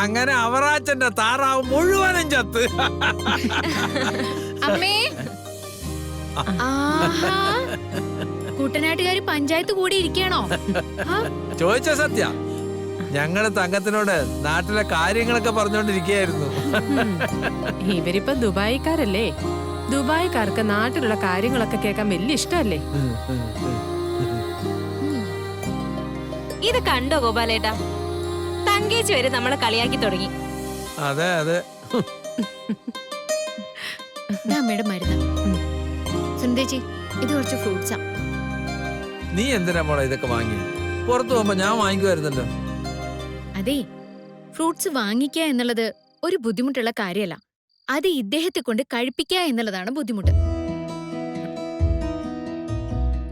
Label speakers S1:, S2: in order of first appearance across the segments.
S1: അങ്ങനെ അവറാച്ചന്റെ താറാവ് മുഴുവനും ചത്ത്.
S2: അമ്മേ, കുട്ടനാട്ടുകാര് പഞ്ചായത്ത് കൂടി ഇരിക്കണോ?
S1: ചോദിച്ച സത്യ, ഞങ്ങള് തങ്കത്തിനോട് നാട്ടിലെ കാര്യങ്ങളൊക്കെ പറഞ്ഞോണ്ടിരിക്കുകയായിരുന്നു.
S3: ഇവരിപ്പോ ദുബായിക്കാരല്ലേ, ദുബായിക്കാർക്ക് നാട്ടിലുള്ള കാര്യങ്ങളൊക്കെ കേൾക്കാൻ വലിയ ഇഷ്ടമല്ലേ.
S4: ഇത് കണ്ടോ ഗോപാലേട്ടാ, തങ്കേച്ചി വരെ നമ്മളെ കളിയാക്കി തുടങ്ങി.
S1: അതെ അതെ.
S2: അമ്മയുടെ മരുന്ന്. സുന്ദേച്ചി, ഇത് കുറച്ച് ഫ്രൂട്ട്സാ.
S1: നീ എന്തിനാ മോളെ ഇതൊക്കെ വാങ്ങി? പുറത്തു പോകുമ്പോ ഞാൻ വാങ്ങിക്കുമായിരുന്നല്ലോ.
S2: അതെ, ഫ്രൂട്ട്സ് വാങ്ങിക്കുക എന്നുള്ളത് ഒരു ബുദ്ധിമുട്ടുള്ള കാര്യമല്ല. അത് ഇദ്ദേഹത്തെ കൊണ്ട് കഴിപ്പിക്കുക എന്നുള്ളതാണ് ബുദ്ധിമുട്ട്.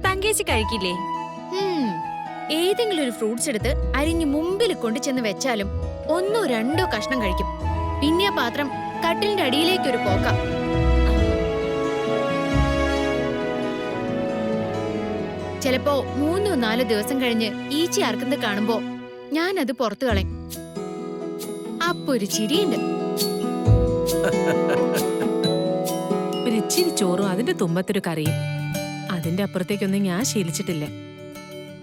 S4: തങ്കേച്ചി കഴിക്കില്ലേ?
S2: ഏതെങ്കിലും ഒരു ഫ്രൂട്ട്സ് എടുത്ത് അരിഞ്ഞ് മുമ്പിൽ കൊണ്ടു ചെന്ന് വെച്ചാലും 1 2 കഷ്ണം കഴിക്കും. പിന്നെ ആ പാത്രം കട്ടിലിന്റെ അടിയിലേക്ക് ഒരു പോക്കാം. ചിലപ്പോ 3 4 ദിവസം കഴിഞ്ഞ് ഈച്ച ആർക്കുന്നത് കാണുമ്പോ ഞാനത് പുറത്തു കളയും. അപ്പൊ ഒരു ചിരിയുണ്ട്.
S3: ഒരു ഇച്ചിരി ചോറും അതിന്റെ തുമ്പത്തൊരു കറിയും, അതിന്റെ അപ്പുറത്തേക്കൊന്നും ഞാൻ ശീലിച്ചിട്ടില്ല.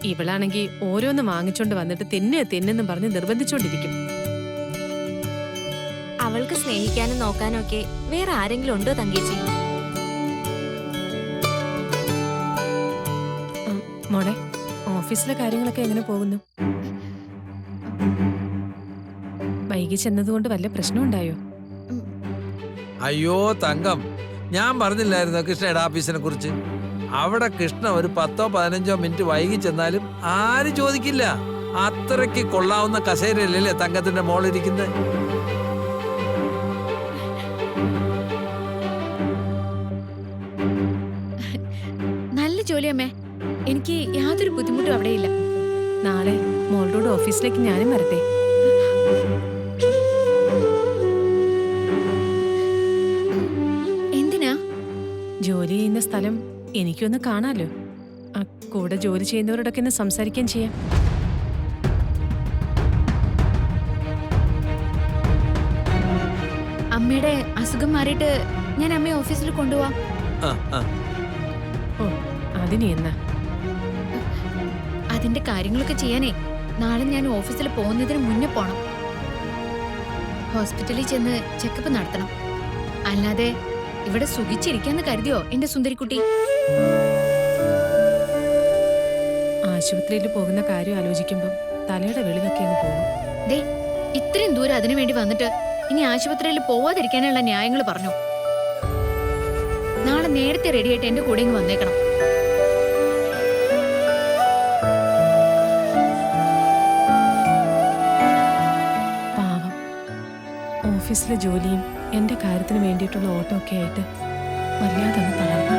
S3: ഇവളാണെങ്കി ഓരോന്ന് വാങ്ങിച്ചോണ്ട് വന്നിട്ട് തിന്നെന്നും പറഞ്ഞ് നിർബന്ധിച്ചോണ്ടിരിക്കും.
S4: അവൾക്ക് സ്നേഹിക്കാനും നോക്കാനും ഒക്കെ വേറെ ആരെങ്കിലും ഉണ്ടോ തങ്കേച്ചി?
S3: മോളെ, ഓഫീസിലെ കാര്യങ്ങളൊക്കെ എങ്ങനെ പോകുന്നു? വൈകി ചെന്നതുകൊണ്ട് വല്ല പ്രശ്നം ഉണ്ടായോ?
S1: അയ്യോ തങ്കം, ഞാൻ പറഞ്ഞില്ലായിരുന്നോ കൃഷ്ണയുടെ ഓഫീസിനെ കുറിച്ച്? അവിടെ കൃഷ്ണ ഒരു 10 15 മിനിറ്റ് വൈകി ചെന്നാലും ആരും ചോദിക്കില്ല. അത്രയ്ക്ക് കൊള്ളാവുന്ന കസേരയല്ലേ തങ്കത്തിന്റെ മോളിരിക്കുന്നത്.
S2: നല്ല ജോലി അമ്മേ, എനിക്ക് യാതൊരു ബുദ്ധിമുട്ടും അവിടെയില്ല.
S3: നാളെ മോളോട് ഓഫീസിലേക്ക് ഞാനും വരട്ടെ.
S2: എന്തിനാ?
S3: ജോലി ചെയ്യുന്ന സ്ഥലം എനിക്കൊന്ന് കാണാലോ. കൂടെ ജോലി ചെയ്യുന്നവരോടൊക്കെ ഒന്ന് സംസാരിക്കുകയും ചെയ്യാം.
S2: അമ്മയുടെ അസുഖം മാറിയിട്ട് ഞാൻ അമ്മയെ ഓഫീസിൽ കൊണ്ടുപോവാം.
S3: ഓ, അതിനി എന്നാ?
S2: അതിന്റെ കാര്യങ്ങളൊക്കെ ചെയ്യാനേ നാളെ ഞാൻ ഓഫീസിൽ പോകുന്നതിന് മുന്നേ പോണം. ഹോസ്പിറ്റലിൽ ചെന്ന് ചെക്കപ്പ് നടത്തണം. അല്ലാതെ ഇവിടെ സുഖിച്ചിരിക്കാന്ന് കരുതിയോ എന്റെ സുന്ദരിക്കുട്ടി?
S3: ആശുപത്രിയിൽ പോകുന്ന കാര്യം ആലോചിക്കുമ്പോ തലയുടെ വെളിവൊക്കെ അങ്ങ് പോകും.
S2: ദേ, ഇത്രയും ദൂരം അതിനു വേണ്ടി വന്നിട്ട് ഇനി ആശുപത്രിയിൽ പോവാതിരിക്കാനുള്ള ന്യായങ്ങൾ പറഞ്ഞു. നാളെ നേരത്തെ റെഡിയായിട്ട് എന്റെ കൂടെ ഇങ്ങ് വന്നേക്കണം.
S3: പാവം, ഓഫീസിലെ ജോലിയും എന്റെ കാര്യത്തിന് വേണ്ടിയിട്ടുള്ള ഓട്ടമൊക്കെ ആയിട്ട് വല്ലാതെ തളർന്നു.